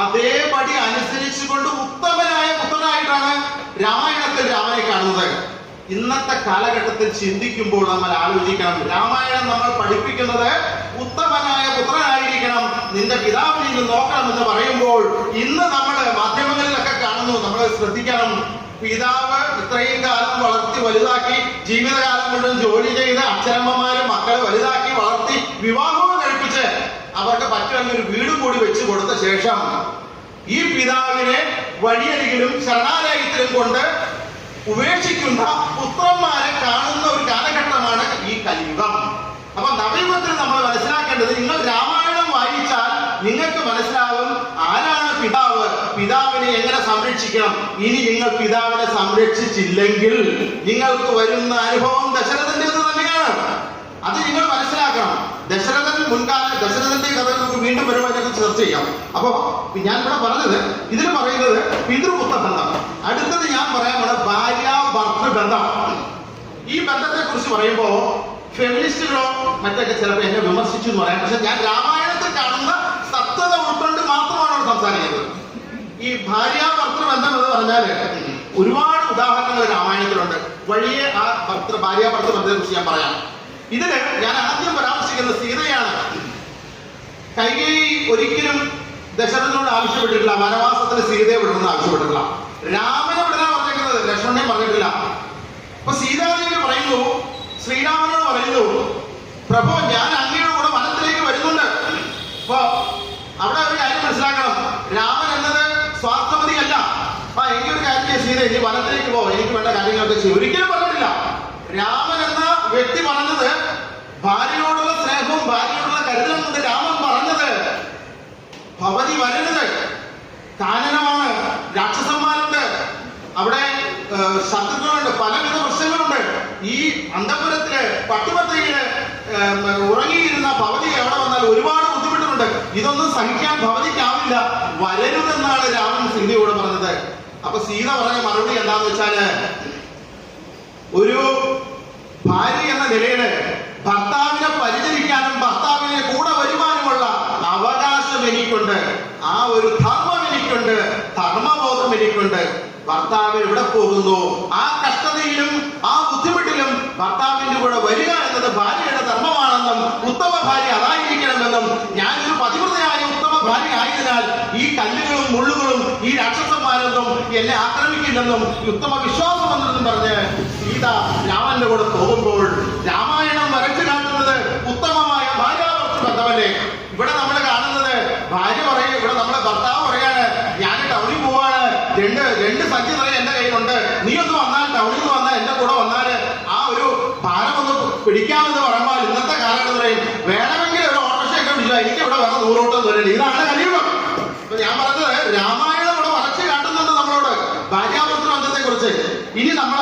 അതേപടി അനുസരിച്ചുകൊണ്ട് ഉത്തമനായ പുത്രനായിട്ടാണ് രാമായണത്തിൽ രാമനെ കാണുന്നത്. ഇന്നത്തെ കാലഘട്ടത്തിൽ ചിന്തിക്കുമ്പോൾ നമ്മൾ ആലോചിക്കണം, രാമായണം നമ്മൾ പഠിപ്പിക്കുന്നത് ഉത്തമനായ പുത്രനായിരിക്കണം, നിന്റെ പിതാവിനെ നിന്ന് നോക്കണമെന്ന് പറയുമ്പോൾ ഇന്ന് നമ്മൾ മാധ്യമങ്ങളിലൊക്കെ കാണുന്നു. നമ്മൾ ശ്രദ്ധിക്കണം, പിതാവ് ഇത്രയും കാലം വളർത്തി വലുതാക്കി, ജീവിതകാലം മുഴുവൻ ജോലി ചെയ്ത് അച്ഛനമ്മമാരും മക്കളെ വലുതാക്കി വളർത്തി വിവാഹവും കഴിപ്പിച്ച് അവർക്ക് പറ്റുമെങ്കിൽ ഒരു വീടും കൂടി വെച്ച് കൊടുത്ത ശേഷം ഈ പിതാവിനെ വഴിയരികിലും ശരണാലയത്തിലും കൊണ്ട് ഉപേക്ഷിക്കുന്ന പുത്രന്മാരെ കാണുന്ന ഒരു കാലഘട്ടമാണ് ഈ കലിയുഗം. അപ്പൊ നവയുഗത്തിൽ നമ്മൾ മനസ്സിലാക്കേണ്ടത്, നിങ്ങൾ രാമായണം വായിച്ചാൽ നിങ്ങൾക്ക് മനസ്സിലാവും ആരാണ് പിതാവ്, പിതാവിനെ എങ്ങനെ സംരക്ഷിക്കണം. ഇനി നിങ്ങൾ പിതാവിനെ സംരക്ഷിച്ചില്ലെങ്കിൽ നിങ്ങൾക്ക് വരുന്ന അനുഭവം ദശരഥന്റേത് തന്നെയാണ്. അത് നിങ്ങൾ മനസ്സിലാക്കണം. ദശരഥന്റെ കഥ നമുക്ക് വീണ്ടും വരുമ്പോൾ ചർച്ച ചെയ്യാം. അപ്പൊ ഞാൻ ഇവിടെ പറഞ്ഞത്, ഇതിൽ പറയുന്നത് പിതൃപുത്ര ബന്ധം. അടുത്തത് ഞാൻ പറയാൻ പോണ ഭാര്യ ഭർത്തൃ ബന്ധം. ഈ ബന്ധത്തെ കുറിച്ച് പറയുമ്പോ ഫെമിനിസ്റ്റുകളോ മറ്റൊക്കെ ചിലപ്പോൾ എന്നെ വിമർശിച്ചു എന്ന് പറയാം. പക്ഷെ ഞാൻ രാമായണത്തിൽ കാണുന്ന സത്യത ഉൾക്കൊണ്ട് മാത്രമാണ് അവിടെ സംസാരിക്കുന്നത്. ഈ ഭാര്യ ഭർത്തൃ ബന്ധം എന്ന് പറഞ്ഞാല് ഒരുപാട് ഉദാഹരണങ്ങൾ രാമായണത്തിലുണ്ട്. വഴിയെ ആ ഭാര്യ ഭർത്തൃ ബന്ധത്തെ കുറിച്ച് ഞാൻ പറയാം. ഇതില് ഞാൻ ആദ്യം പരാമർശിക്കുന്നത് സീതയാണ്. കൈകേയി ഒരിക്കലും ദശരഥനോട് ആവശ്യപ്പെട്ടിട്ടില്ല വനവാസത്തിന് സീതയെ വിടണമെന്ന് ആവശ്യപ്പെട്ടിട്ടില്ല. രാമനെ വിടാൻ പറഞ്ഞിരിക്കുന്നത്, ലക്ഷ്മണനെ പറഞ്ഞിട്ടില്ല. അപ്പൊ സീതാദേവി പറയുന്നു, ശ്രീരാമനോട് പറയുന്നു, പ്രഭു ഞാൻ അങ്ങയുടെ കൂടെ വനത്തിലേക്ക് വരുന്നുണ്ട്. അപ്പൊ അവിടെ ഒരു കാര്യം മനസ്സിലാക്കണം, രാമൻ എന്നത് സ്വാർത്ഥമതിയല്ല. അപ്പൊ എനിക്കൊരു കാര്യം സീത ഇനി വനത്തിലേക്ക് പോകും, എനിക്ക് വേണ്ട കാര്യങ്ങളൊക്കെ ചെയ്യും, ഒരിക്കലും പറഞ്ഞിട്ടില്ല. രാമൻ എന്ന വ്യക്തി പറഞ്ഞത് ഭാര്യയോടുള്ള സ്നേഹവും ഭാര്യയോടുള്ള കരുതലും കൊണ്ട് രാമൻ പറഞ്ഞത്, ഭവതി വരരുത്, കാനനമാണ്, രാക്ഷസന്മാരുണ്ട്, അവിടെ ശത്രുക്കളുണ്ട്, പലവിധ പ്രശ്നങ്ങളുണ്ട്. ഈ അന്തപുരത്തില് പട്ടുപത്രിയില് ഉറങ്ങിയിരുന്ന ഭവതി എവിടെ വന്നാൽ ഒരുപാട് ബുദ്ധിമുട്ടുന്നുണ്ട്. ഇതൊന്നും സഹിക്കാൻ ഭവതിക്കാവില്ല, വരരുതെന്നാണ് രാമൻ സീതയോട് പറഞ്ഞത്. അപ്പൊ സീത പറഞ്ഞ മറുപടി എന്താന്ന് വെച്ചാല്, ഒരു ഭാര്യ എന്ന നിലയില് ഭർത്താവിനെ പരിചരിക്കാനും ഭർത്താവിനെ കൂടെ വരുവാനുമുള്ള അവകാശം എനിക്കുണ്ട്, ആ ഒരു ധർമ്മം എനിക്കുണ്ട്, ധർമ്മബോധം എനിക്കുണ്ട്. ഭർത്താവ് എവിടെ പോകുന്നു ആ കഷ്ടതയിലും ആ ബുദ്ധിമുട്ടിലും ഭർത്താവിന്റെ കൂടെ വരിക എന്നത് ഭാര്യയുടെ ധർമ്മമാണെന്നും ഉത്തമ ഭാര്യ അതായിരിക്കണമെന്നും ഞാനൊരു പതിവ്രതയായ ഉത്തമ ഭാര്യ ആയതിനാൽ ഈ കല്ലുകളും മുള്ളുകളും ഈ രാക്ഷസന്മാരൊന്നും എന്നെ ആക്രമിക്കില്ലെന്നും ഉത്തമ വിശ്വാസമെന്നും പറഞ്ഞ് സീത രാമന്റെ കൂടെ പോകുമ്പോൾ രാമായണം വരച്ചു കാട്ടുന്നത് ഉത്തമമായ ഭാര്യാഭർത്തൃ ബന്ധമല്ലേ. ഇവിടെ നമ്മൾ കാണുന്നത് ഭാര്യ പറയും, ഇവിടെ നമ്മുടെ ഭർത്താവ് പറയാണ്, ഞാൻ ടൗണിൽ പോവാണ്, രണ്ട് സഞ്ചി നിറയെ എന്റെ കയ്യിലുണ്ട്, നീ ഒന്ന് വന്നാൽ ടൗണിൽ നിന്ന് വന്നാൽ എന്റെ കൂടെ വന്നാല് ആ ഒരു ഭാരം ഒന്ന് പിടിക്കാമെന്ന് പറയുമ്പോൾ ഇന്നത്തെ കാലഘട്ടത്തിൽ വേണമെങ്കിൽ ഒരു ഓട്ടോറിക്ഷയൊക്കെ വിളിക്കുക, എനിക്ക് ഇവിടെ വേറെ 100 ഓട്ടം വരില്ല. ഇതാണ് കലിയുഗം. അപ്പൊ ഞാൻ പറഞ്ഞത് രാമായണം ഇവിടെ വരച്ച് കാട്ടുന്നുണ്ട് നമ്മളോട് ഭാര്യാഭർത്തൃ ബന്ധത്തെ കുറിച്ച്. ഇനി നമ്മൾ